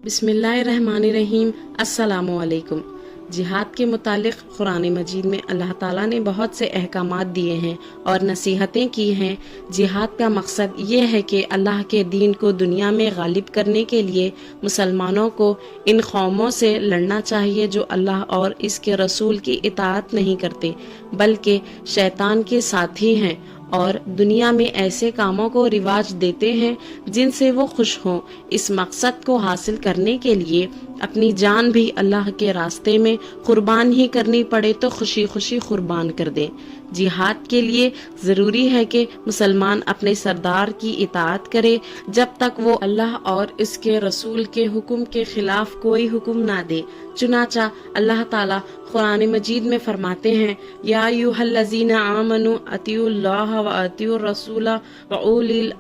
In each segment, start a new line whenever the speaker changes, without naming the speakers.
बिस्मिल्लाहिर्रहमानिर्रहीम। अस्सलामु अलैकुम। जिहाद के मुतालिक कुरान मजीद में अल्लाह ताला ने बहुत से अहकामात दिए हैं और नसीहतें की हैं। जिहाद का मकसद ये है कि अल्लाह के दीन को दुनिया में गालिब करने के लिए मुसलमानों को इन कौमों से लड़ना चाहिए जो अल्लाह और इसके रसूल की इताअत नहीं करते बल्कि शैतान के साथी हैं और दुनिया में ऐसे कामों को रिवाज देते हैं जिनसे वो खुश हों। इस मकसद को हासिल करने के लिए अपनी जान भी अल्लाह के रास्ते में कुर्बान ही करनी पड़े तो खुशी खुशी कुर्बान कर दें। जिहाद के लिए ज़रूरी है कि मुसलमान अपने सरदार की इताअत करे जब तक वो अल्लाह और इसके रसूल के हुक्म के खिलाफ कोई हुक्म ना दे। चुनाचा अल्लाह ताला कुरान मजीद में फरमाते हैं, या अय्युहल्लज़ीना आमनू अतिउल्लाह व अतिउर रसूला व उलिल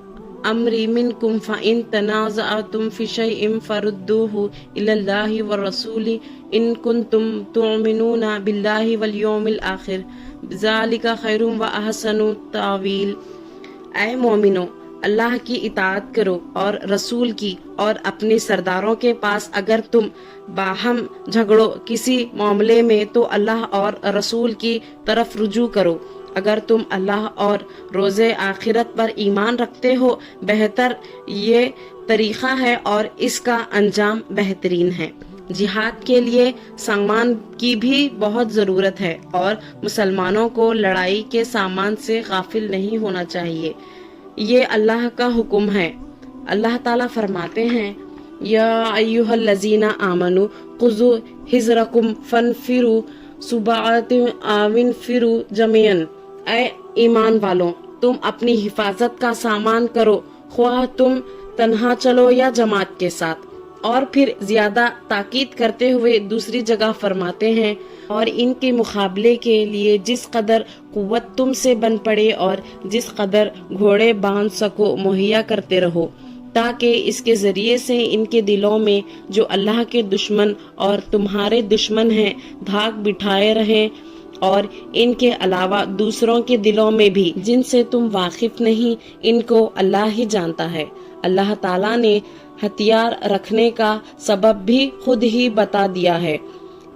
अम्रि मिनकुम फ़इन तनाज़अतुम फ़ी शैइन फ़रुद्दूहु इलल्लाहि व रसूलि इन कुंतुम तुअमिनूना बिल्लाहि वल यौमिल आखिर ज़ालिका खैरुम व अहसनु तावील। ऐ मोमिनो, अल्लाह की इताअत करो और रसूल की, और अपने सरदारों के पास अगर तुम बाहम झगड़ो किसी मामले में तो अल्लाह और रसूल की तरफ रुजू करो। अगर तुम अल्लाह और रोज़े आखिरत पर ईमान रखते हो, बेहतर ये तरीक़ा है और इसका अंजाम बेहतरीन है। जिहाद के लिए सामान की भी बहुत ज़रूरत है और मुसलमानों को लड़ाई के सामान से गाफिल नहीं होना चाहिए। ये अल्लाह का हुक्म है। अल्लाह ताला फरमाते हैं, या अय्युहल्लज़ीना आमनू खुज़ू हिज़्रकुम फनफिरू सुबातिन आविनफिरू जमीअन। ऐ ईमान वालों, तुम अपनी हिफाजत का सामान करो, ख्वाह तुम तन्हा चलो या जमात के साथ। और फिर ज्यादा ताकीद करते हुए दूसरी जगह फरमाते हैं, और इनके मुकाबले के लिए जिस कदर कुव्वत तुमसे बन पड़े और जिस कदर घोड़े बांध सको मुहैया करते रहो, ताकि इसके जरिए से इनके दिलों में जो अल्लाह के दुश्मन और तुम्हारे दुश्मन हैं धाक बिठाए रहें, और इनके अलावा दूसरों के दिलों में भी जिनसे तुम वाकिफ नहीं, इनको अल्लाह ही जानता है। अल्लाह ताला ने हथियार रखने का सबब भी खुद ही बता दिया है।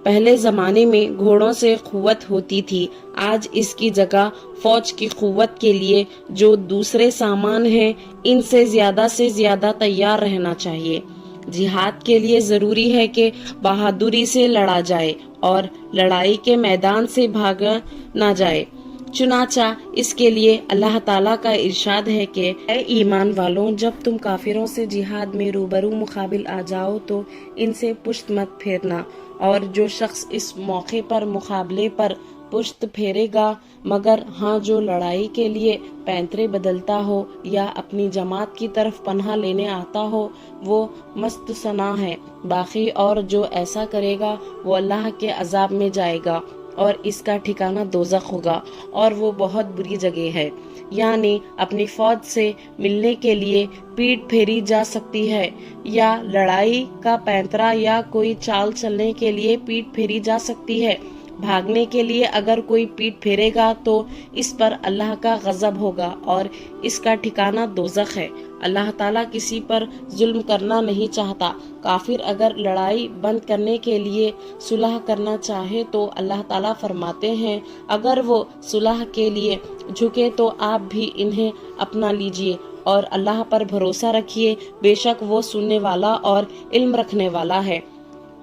पहले जमाने में घोड़ों से कुव्वत होती थी, आज इसकी जगह फौज की कुव्वत के लिए जो दूसरे सामान हैं, इनसे ज्यादा तैयार रहना चाहिए। जिहाद के लिए जरूरी है कि बहादुरी से लड़ा जाए और लड़ाई के मैदान से भागा ना जाए। चुनाचा इसके लिए अल्लाह ताला का इरशाद है कि ऐ ईमान वालों, जब तुम काफिरों से जिहाद में रूबरू मुकाबिल आ जाओ तो इनसे पुश्त मत फेरना, और जो शख्स इस मौके पर मुकाबले पर पुश्त फेरेगा, मगर हाँ जो लड़ाई के लिए पैंतरे बदलता हो या अपनी जमात की तरफ पनाह लेने आता हो, वो मस्त सना है। बाकी और जो ऐसा करेगा वो अल्लाह के अजाब में जाएगा और इसका ठिकाना दोज़ख होगा, और वो बहुत बुरी जगह है। यानी अपनी फौज से मिलने के लिए पीठ फेरी जा सकती है, या लड़ाई का पैंतरा या कोई चाल चलने के लिए पीठ फेरी जा सकती है। भागने के लिए अगर कोई पीठ फेरेगा तो इस पर अल्लाह का गजब होगा और इसका ठिकाना दोज़ख है। अल्लाह ताला किसी पर जुल्म करना नहीं चाहता। काफिर अगर लड़ाई बंद करने के लिए सुलह करना चाहे तो अल्लाह ताला फरमाते हैं, अगर वो सुलह के लिए झुके तो आप भी इन्हें अपना लीजिए और अल्लाह पर भरोसा रखिए, बेशक वो सुनने वाला और इल्म रखने वाला है।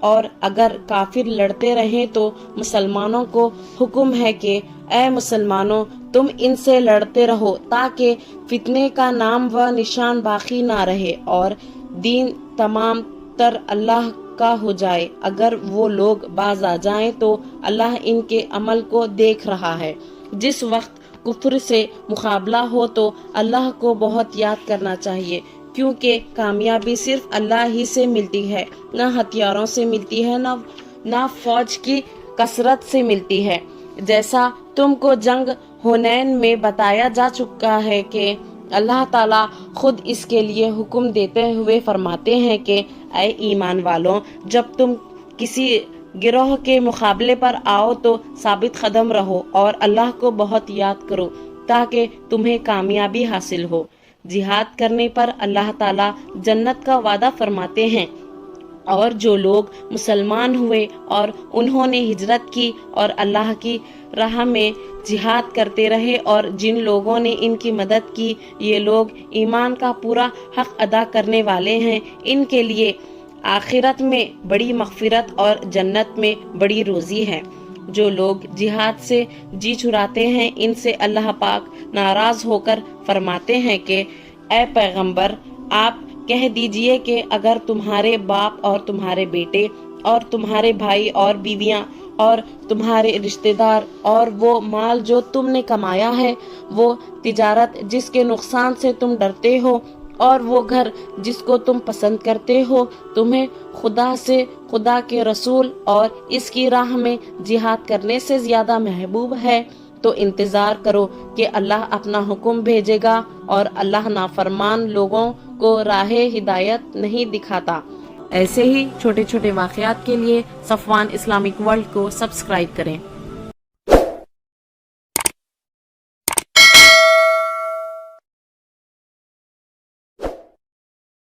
और अगर काफिर लड़ते रहें तो मुसलमानों को हुक्म है कि ऐ मुसलमानों, तुम इनसे लड़ते रहो ताकि फितने का नाम व निशान बाकी ना रहे और दीन तमाम तर अल्लाह का हो जाए। अगर वो लोग बाज आ जाएं तो अल्लाह इनके अमल को देख रहा है। जिस वक्त कुफ्र से मुकाबला हो तो अल्लाह को बहुत याद करना चाहिए, क्योंकि कामयाबी सिर्फ अल्लाह ही से मिलती है, न हथियारों से मिलती है, न फौज की कसरत से मिलती है। जैसा तुमको जंग हुनैन में बताया जा चुका है कि अल्लाह ताला खुद इसके लिए हुक्म देते हुए फरमाते हैं कि ऐ ईमान वालों, जब तुम किसी गिरोह के मुकाबले पर आओ तो साबित कदम रहो और अल्लाह को बहुत याद करो ताकि तुम्हें कामयाबी हासिल हो। जिहाद करने पर अल्लाह ताला जन्नत का वादा फरमाते हैं اور جو لوگ مسلمان ہوئے اور انہوں نے ہجرت کی اور اللہ کی راہ میں جہاد کرتے رہے اور جن لوگوں نے ان کی مدد کی، یہ لوگ ایمان کا پورا حق ادا کرنے والے ہیں، ان کے لیے آخرت میں بڑی مغفرت اور جنت میں بڑی روزی ہے۔ جو لوگ جہاد سے جی چھڑاتے ہیں، ان سے اللہ پاک ناراض ہو کر فرماتے ہیں کہ اے پیغمبر، آپ کہہ دیجئے کہ اگر تمہارے باپ اور تمہارے بیٹے اور تمہارے بھائی اور بیویاں اور تمہارے رشتہ دار اور وہ مال جو تم نے کمایا ہے، وہ تجارت جس کے نقصان سے تم ڈرتے ہو اور وہ گھر جس کو تم پسند کرتے ہو تمہیں خدا سے، خدا کے رسول اور اس کی راہ میں جہاد کرنے سے زیادہ محبوب ہے، تو انتظار کرو کہ اللہ اپنا حکم بھیجے گا اور اللہ نافرمان لوگوں کو راہ ہدایت نہیں دکھاتا۔ ایسے ہی چھوٹے چھوٹے واقعات کے لیے صفوان اسلامک ورلڈ کو سبسکرائب کریں۔